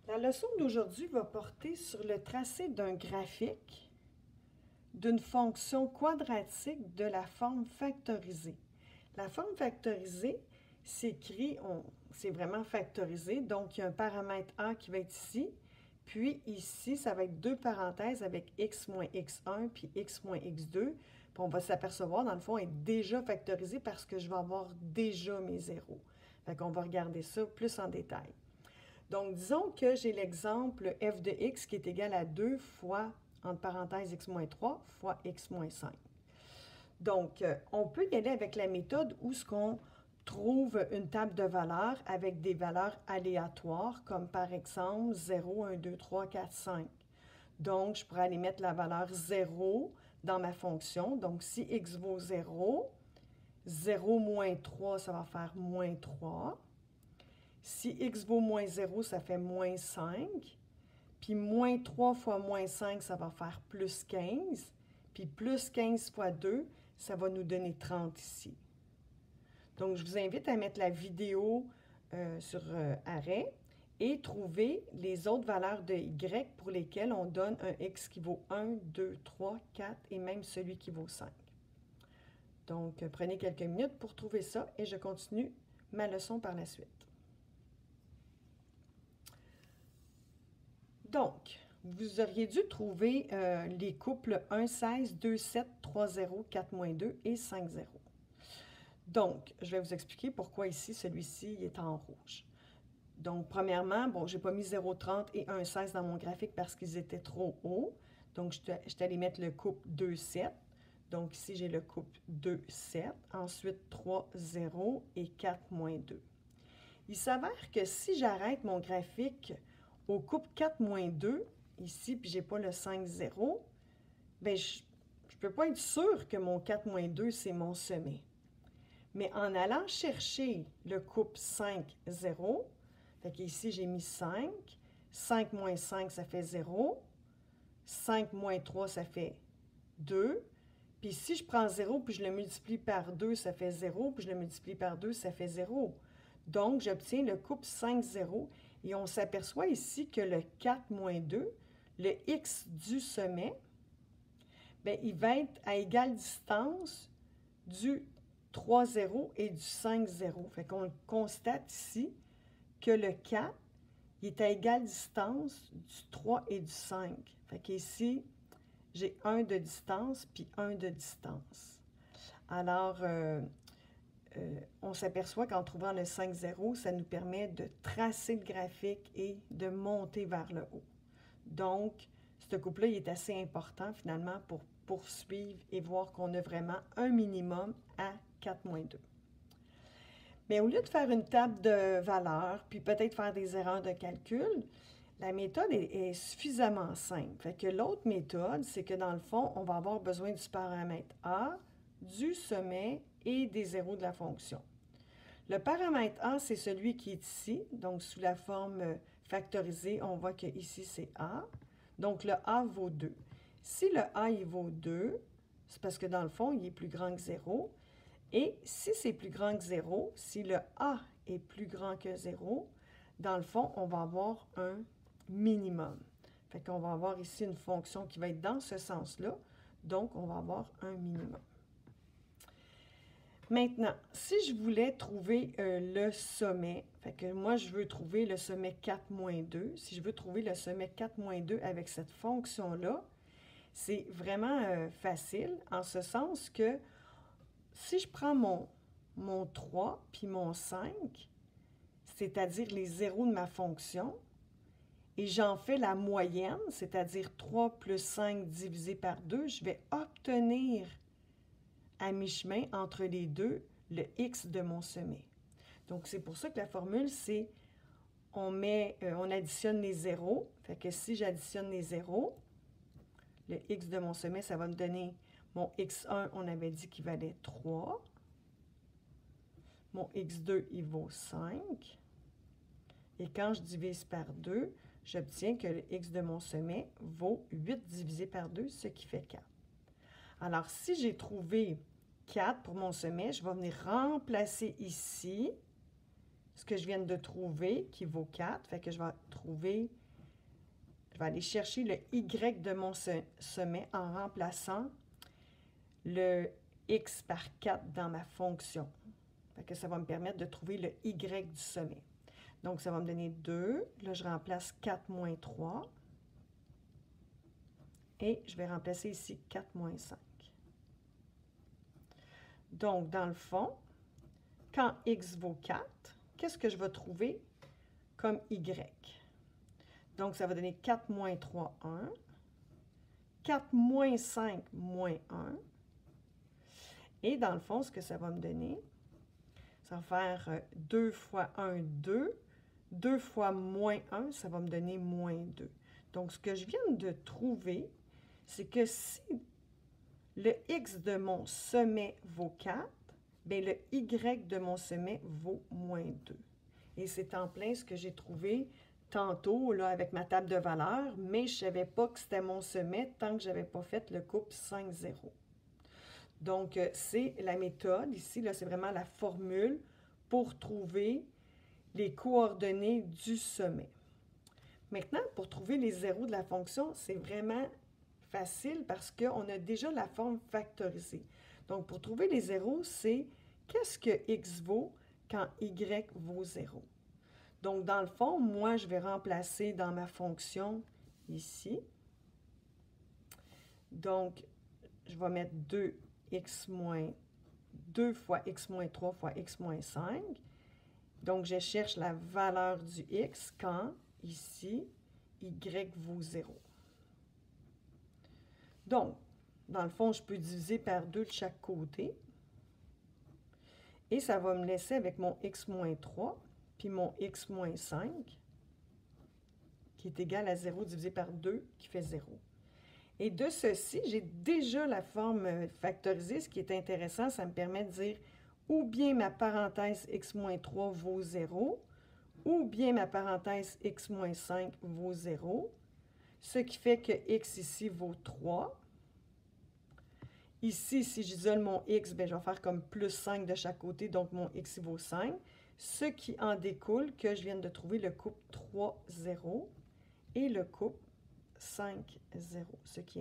La leçon d'aujourd'hui va porter sur le tracé d'un graphique d'une fonction quadratique de la forme factorisée. La forme factorisée s'écrit, c'est vraiment factorisé, donc il y a un paramètre A qui va être ici, puis ici, ça va être deux parenthèses avec x moins x1 puis x moins x2, puis on va s'apercevoir, dans le fond, est déjà factorisé parce que je vais avoir déjà mes zéros. Fait qu'on va regarder ça plus en détail. Donc, disons que j'ai l'exemple f de x qui est égal à 2 fois, entre parenthèses, x moins 3 fois x moins 5. Donc, on peut y aller avec la méthode où ce qu'on trouve une table de valeurs avec des valeurs aléatoires, comme par exemple 0, 1, 2, 3, 4, 5. Donc, je pourrais aller mettre la valeur 0 dans ma fonction. Donc, si x vaut 0, 0 moins 3, ça va faire moins 3. Si x vaut moins 0, ça fait moins 5. Puis moins 3 fois moins 5, ça va faire plus 15. Puis plus 15 fois 2, ça va nous donner 30 ici. Donc, je vous invite à mettre la vidéo sur arrêt et trouver les autres valeurs de y pour lesquelles on donne un x qui vaut 1, 2, 3, 4 et même celui qui vaut 5. Donc, prenez quelques minutes pour trouver ça et je continue ma leçon par la suite. Donc, vous auriez dû trouver les couples 1, 16, 2, 7, 3, 0, 4, moins 2 et 5, 0. Donc, je vais vous expliquer pourquoi ici, celui-ci est en rouge. Donc, premièrement, bon, je n'ai pas mis 0,30 et 1,16 dans mon graphique parce qu'ils étaient trop hauts. Donc, je suis allée mettre le couple 2, 7. Donc, ici, j'ai le couple 2, 7. Ensuite, 3, 0 et 4, moins 2. Il s'avère que si j'arrête mon graphique au couple 4, moins 2, ici, puis je n'ai pas le 5, 0, bien, je ne peux pas être sûr que mon 4, moins 2, c'est mon sommet. Mais en allant chercher le couple 5, 0, fait qu'ici, j'ai mis 5. 5 moins 5, ça fait 0. 5 moins 3, ça fait 2. Puis si je prends 0, puis je le multiplie par 2, ça fait 0. Puis je le multiplie par 2, ça fait 0. Donc, j'obtiens le couple 5, 0. Et on s'aperçoit ici que le 4 moins 2, le x du sommet, bien, il va être à égale distance du 3, 0 et du 5, 0. Fait qu'on constate ici que le 4, il est à égale distance du 3 et du 5. Fait qu'ici, j'ai 1 de distance puis 1 de distance. Alors, on s'aperçoit qu'en trouvant le 5, 0, ça nous permet de tracer le graphique et de monter vers le haut. Donc, ce couple-là, il est assez important finalement pour poursuivre et voir qu'on a vraiment un minimum à 4 moins 2. Mais au lieu de faire une table de valeurs, puis peut-être faire des erreurs de calcul, la méthode est suffisamment simple. Fait que l'autre méthode, c'est que dans le fond, on va avoir besoin du paramètre A, du sommet et des zéros de la fonction. Le paramètre A, c'est celui qui est ici, donc sous la forme factorisée, on voit que ici c'est A. Donc le A vaut 2. Si le A il vaut 2, c'est parce que dans le fond, il est plus grand que 0. Et si c'est plus grand que 0, si le A est plus grand que 0, dans le fond, on va avoir un minimum. Fait qu'on va avoir ici une fonction qui va être dans ce sens-là. Donc, on va avoir un minimum. Maintenant, si je voulais trouver le sommet, fait que moi, je veux trouver le sommet 4 moins 2. Si je veux trouver le sommet 4 moins 2 avec cette fonction-là, c'est vraiment facile, en ce sens que si je prends mon 3 puis mon 5, c'est-à-dire les zéros de ma fonction, et j'en fais la moyenne, c'est-à-dire 3 plus 5 divisé par 2, je vais obtenir à mi-chemin entre les deux le x de mon sommet. Donc, c'est pour ça que la formule, c'est on additionne les zéros. Fait que si j'additionne les zéros, le x de mon sommet, ça va me donner mon x1, on avait dit qu'il valait 3. Mon x2, il vaut 5. Et quand je divise par 2, j'obtiens que le x de mon sommet vaut 8 divisé par 2, ce qui fait 4. Alors, si j'ai trouvé 4 pour mon sommet, je vais venir remplacer ici ce que je viens de trouver, qui vaut 4. Fait que je vais aller chercher le y de mon sommet en remplaçant le x par 4 dans ma fonction. Fait que ça va me permettre de trouver le y du sommet. Donc, ça va me donner 2. Là, je remplace 4 moins 3. Et je vais remplacer ici 4 moins 5. Donc, dans le fond, quand x vaut 4, qu'est-ce que je vais trouver comme y? Donc, ça va donner 4 moins 3, 1. 4 moins 5, moins 1. Et dans le fond, ce que ça va me donner, ça va faire 2 fois 1, 2. 2 fois moins 1, ça va me donner moins 2. Donc, ce que je viens de trouver, c'est que si le x de mon sommet vaut 4, bien le y de mon sommet vaut moins 2. Et c'est en plein ce que j'ai trouvé tantôt là, avec ma table de valeurs, mais je ne savais pas que c'était mon sommet tant que je n'avais pas fait le couple 5-0. Donc, c'est la méthode ici, là, c'est vraiment la formule pour trouver les coordonnées du sommet. Maintenant, pour trouver les zéros de la fonction, c'est vraiment facile parce qu'on a déjà la forme factorisée. Donc, pour trouver les zéros, c'est qu'est-ce que x vaut quand y vaut 0. Donc, dans le fond, moi, je vais remplacer dans ma fonction ici. Donc, je vais mettre 2 fois x moins 3 fois x moins 5. Donc, je cherche la valeur du x quand, ici, y vaut 0. Donc, dans le fond, je peux diviser par 2 de chaque côté. Et ça va me laisser avec mon x moins 3, puis mon x moins 5, qui est égal à 0 divisé par 2, qui fait 0. Et de ceci, j'ai déjà la forme factorisée. Ce qui est intéressant, ça me permet de dire ou bien ma parenthèse x moins 3 vaut 0, ou bien ma parenthèse x moins 5 vaut 0, ce qui fait que x ici vaut 3. Ici, si j'isole mon x, bien, je vais faire comme plus 5 de chaque côté, donc mon x vaut 5. Ce qui en découle que je viens de trouver le couple 3, 0 et le couple 5, 0. Ce qui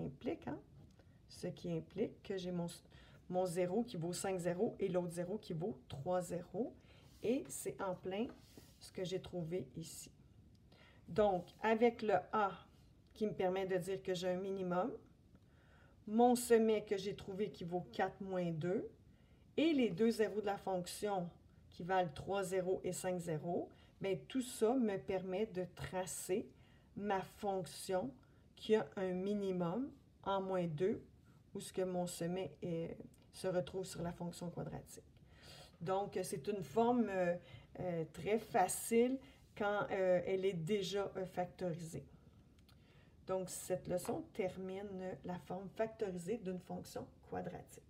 implique que j'ai mon 0 qui vaut 5, 0 et l'autre 0 qui vaut 3, 0. Et c'est en plein ce que j'ai trouvé ici. Donc, avec le A qui me permet de dire que j'ai un minimum, mon sommet que j'ai trouvé qui vaut 4 moins 2, et les deux zéros de la fonction qui valent 3, 0 et 5, 0, bien, tout ça me permet de tracer ma fonction qui a un minimum en moins 2, où ce que mon sommet se retrouve sur la fonction quadratique. Donc, c'est une forme très facile quand elle est déjà factorisée. Donc, cette leçon termine la forme factorisée d'une fonction quadratique.